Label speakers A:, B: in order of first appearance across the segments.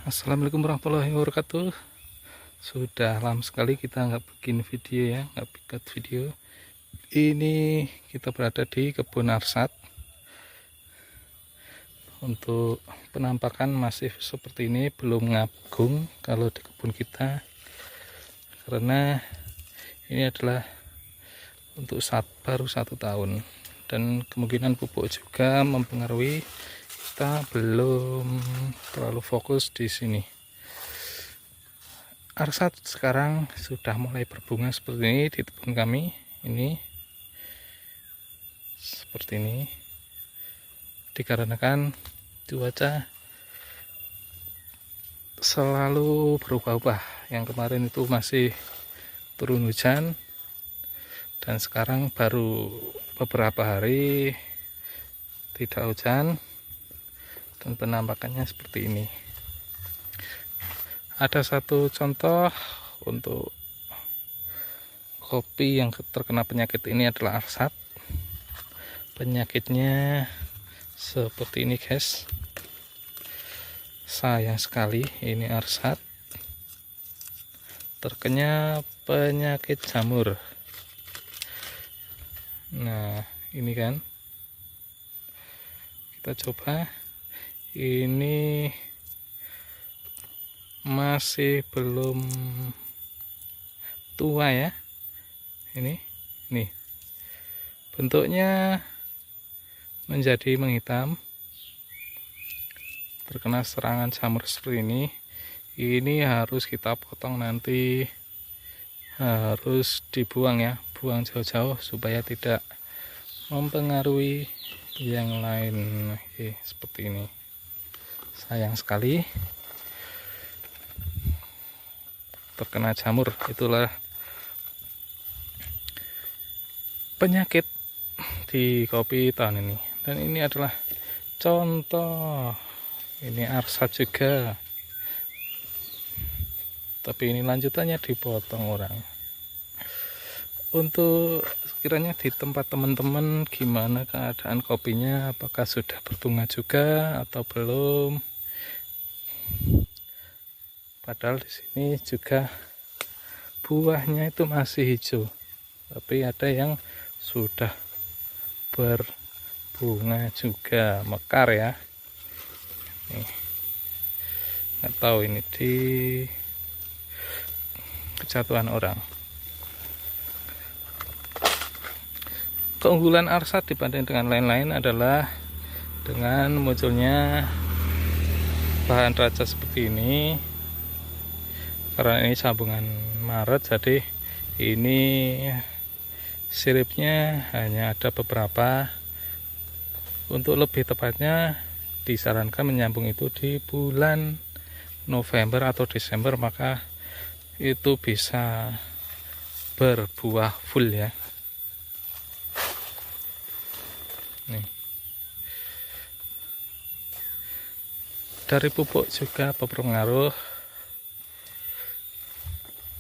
A: Assalamualaikum warahmatullahi wabarakatuh. Sudah lama sekali kita nggak bikin video ya, nggak bikin video. Ini kita berada di kebun arsat. Untuk penampakan masih seperti ini, belum ngagung kalau di kebun kita, karena ini adalah untuk baru 1 tahun, dan kemungkinan pupuk juga mempengaruhi. Kita belum terlalu fokus di sini. Arsat sekarang sudah mulai berbunga seperti ini di kebun kami. Ini seperti ini, dikarenakan cuaca selalu berubah-ubah. Yang kemarin itu masih turun hujan, dan sekarang baru beberapa hari tidak hujan, dan penampakannya seperti ini. Ada satu contoh untuk kopi yang terkena penyakit ini adalah arsat. Penyakitnya seperti ini guys, sayang sekali ini arsat terkena penyakit jamur. Nah ini kan, kita coba, ini masih belum tua ya. Ini bentuknya menjadi menghitam, terkena serangan jamur seperti ini. Ini harus kita potong, nanti harus dibuang ya, buang jauh-jauh supaya tidak mempengaruhi yang lain. Oke, seperti ini. Sayang sekali terkena jamur. Itulah penyakit di kopi tahun ini. Dan ini adalah contoh, ini arsat juga, tapi ini lanjutannya dipotong orang. Untuk sekiranya di tempat teman-teman gimana keadaan kopinya, apakah sudah berbunga juga atau belum? Padahal di sini juga buahnya itu masih hijau, tapi ada yang sudah berbunga juga, mekar ya. Nih, nggak tahu ini di kejatuhan orang. Keunggulan arsat dibanding dengan lain-lain adalah dengan munculnya bahan raja seperti ini. Karena ini sambungan Maret, jadi ini siripnya hanya ada beberapa. Untuk lebih tepatnya disarankan menyambung itu di bulan November atau Desember, maka itu bisa berbuah full ya. Nih, dari pupuk juga berpengaruh.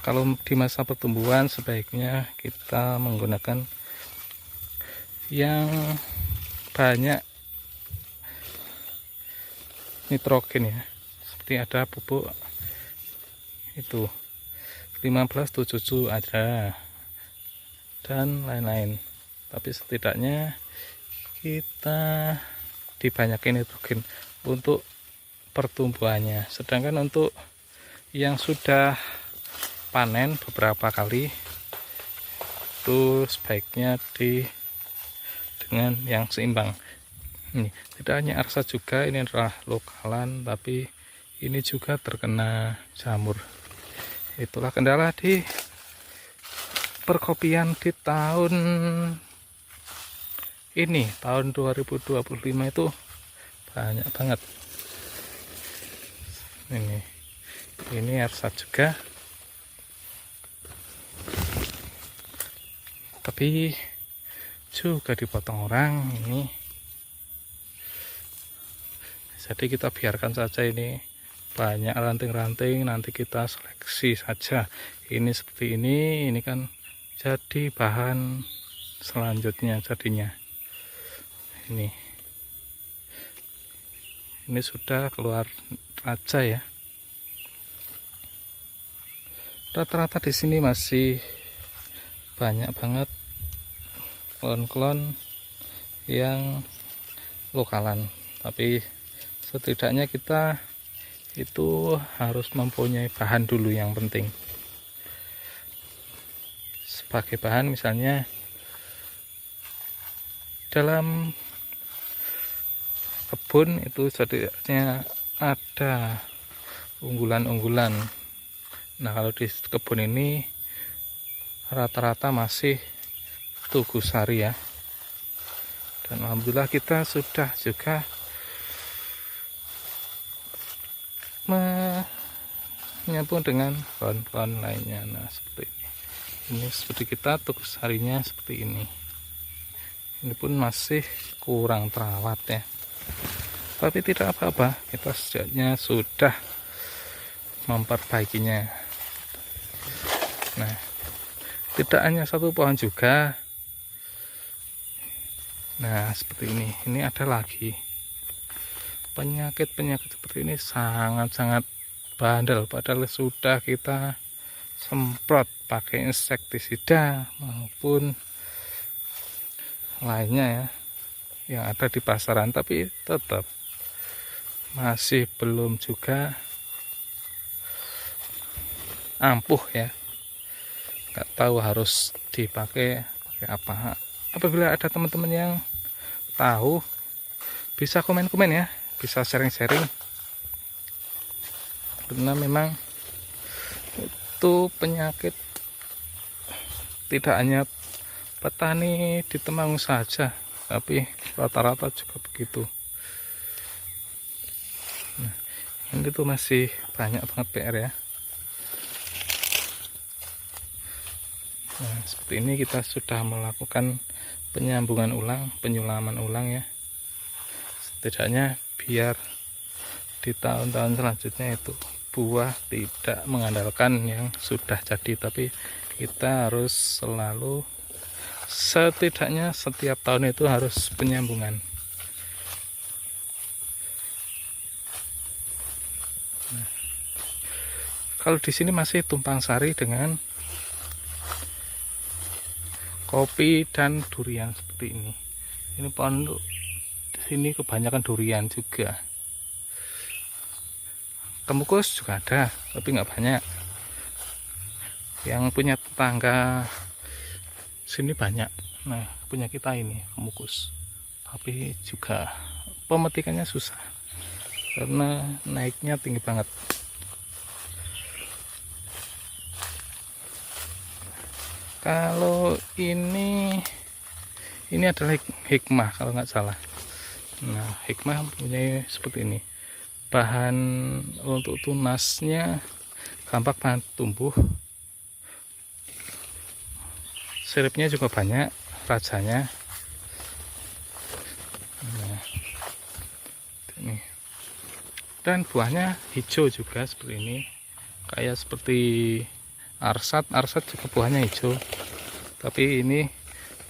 A: Kalau di masa pertumbuhan sebaiknya kita menggunakan yang banyak nitrogen ya, seperti ada pupuk itu 15-77 ada, dan lain-lain. Tapi setidaknya kita dibanyakin nitrogen untuk pertumbuhannya. Sedangkan untuk yang sudah panen beberapa kali itu sebaiknya dengan yang seimbang. Ini tidak hanya arsat juga, ini adalah lokalan, tapi ini juga terkena jamur. Itulah kendala di perkopian di tahun ini, tahun 2025 itu banyak banget. Ini arsat juga, tapi juga dipotong orang ini. Jadi kita biarkan saja, ini banyak ranting-ranting, nanti kita seleksi saja. Ini seperti ini kan jadi bahan selanjutnya jadinya. Ini sudah keluar raja ya. rata-rata di sini masih banyak banget klon-klon yang lokalan, tapi setidaknya kita itu harus mempunyai bahan dulu yang penting. Sebagai bahan misalnya dalam kebun itu setidaknya ada unggulan-unggulan. Nah, kalau di kebun ini rata-rata masih tugu sari ya. Dan alhamdulillah kita sudah juga menyambung dengan pohon-pohon lainnya. Nah, seperti ini. Ini seperti kita tugu sarinya seperti ini. Ini pun masih kurang terawat ya. Tapi tidak apa-apa, kita setidaknya sudah memperbaikinya. Nah, tidak hanya satu pohon juga. Nah, seperti ini. Ini ada lagi. Penyakit-penyakit seperti ini sangat-sangat bandel. Padahal sudah kita semprot pakai insektisida maupun lainnya ya, yang ada di pasaran, tapi tetap masih belum juga ampuh ya. Nggak tahu harus pakai apa. Apabila ada teman-teman yang tahu, bisa komen-komen ya, bisa sharing-sharing, karena memang itu penyakit tidak hanya petani di Temanggung saja, tapi rata-rata juga begitu. Nah, ini tuh masih banyak banget PR ya. Nah, seperti ini kita sudah melakukan penyambungan ulang, penyulaman ulang ya. Setidaknya biar di tahun-tahun selanjutnya itu buah tidak mengandalkan yang sudah jadi, tapi kita harus selalu setidaknya setiap tahun itu harus penyambungan. Nah, kalau di sini masih tumpang sari dengan kopi dan durian seperti ini. Ini pohon di sini kebanyakan durian juga. Kemukus juga ada, tapi nggak banyak. Yang punya tetangga sini banyak. Nah, punya kita ini kemukus, tapi juga pemetikannya susah karena naiknya tinggi banget. Kalau ini adalah hikmah kalau nggak salah. Nah, hikmah punya seperti ini. Bahan untuk tunasnya gampang banget tumbuh. Siripnya juga banyak, rajanya. Nah, ini. Dan buahnya hijau juga seperti ini. Kayak seperti arsat juga buahnya hijau. Tapi ini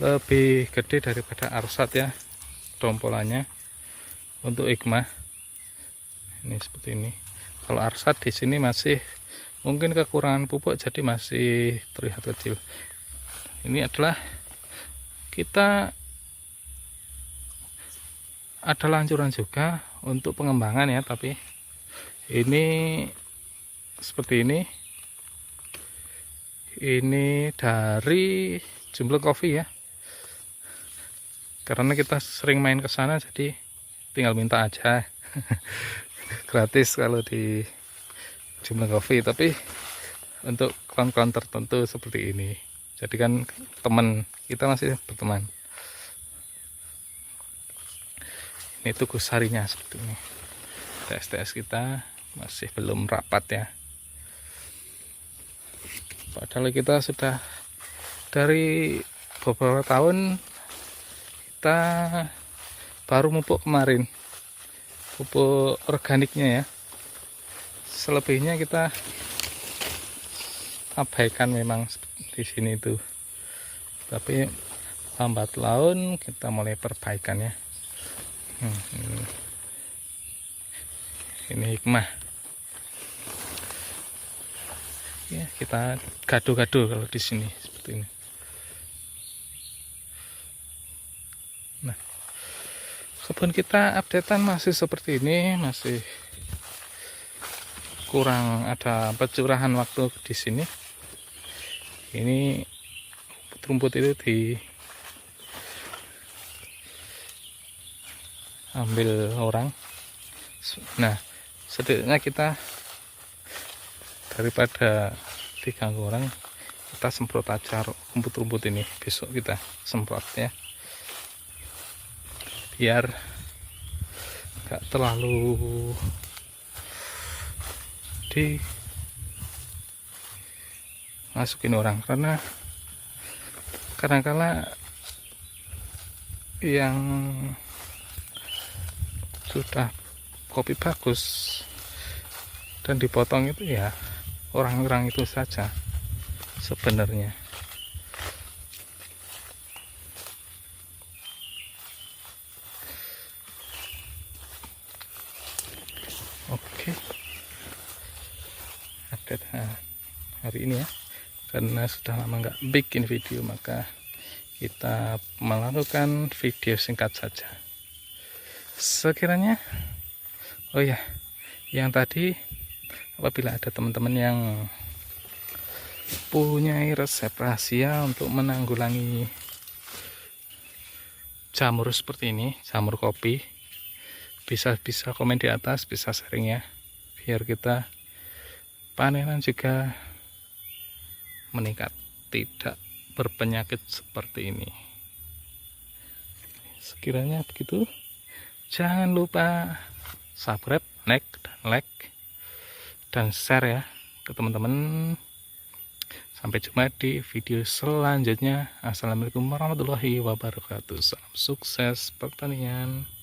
A: lebih gede daripada arsat ya, dompolannya. Untuk hikmah ini seperti ini. Kalau arsat di sini masih mungkin kekurangan pupuk, jadi masih terlihat kecil. Ini adalah kita ada lancuran juga untuk pengembangan ya, tapi ini seperti ini dari Jumble Coffee ya, karena kita sering main ke sana jadi tinggal minta aja. Gratis kalau di Jumble Coffee, tapi untuk klon-klon tertentu seperti ini, jadi kan teman kita masih berteman. Ini tugu sarinya seperti ini. TSTS kita masih belum rapat ya, padahal kita sudah dari beberapa tahun, kita baru mupuk kemarin, pupuk organiknya ya. Selebihnya kita abaikan memang di sini itu, tapi lambat laun kita mulai perbaikan ya. Ini hikmah. Ya, kita gado-gado kalau di sini seperti ini. Nah, kebun kita updatean masih seperti ini, masih kurang ada pencurahan waktu di sini. Ini rumput itu diambil orang. Nah, setidaknya kita daripada diganggu orang, kita semprot aja rumput-rumput ini. Besok kita semprot ya, biar gak terlalu dimasukin orang, karena kadang-kala yang sudah kopi bagus dan dipotong itu ya orang-orang itu saja sebenarnya. Oke, update hari ini ya, karena sudah lama nggak bikin video, maka kita melakukan video singkat saja sekiranya. Oh ya, yang tadi, apabila ada teman-teman yang punya resep rahasia untuk menanggulangi jamur seperti ini, jamur kopi, bisa komen di atas, bisa sharing ya, biar kita panenan juga meningkat, tidak berpenyakit seperti ini. Sekiranya begitu, jangan lupa subscribe, like dan share ya ke teman-teman. Sampai jumpa di video selanjutnya. Assalamualaikum warahmatullahi wabarakatuh. Salam sukses pertanian.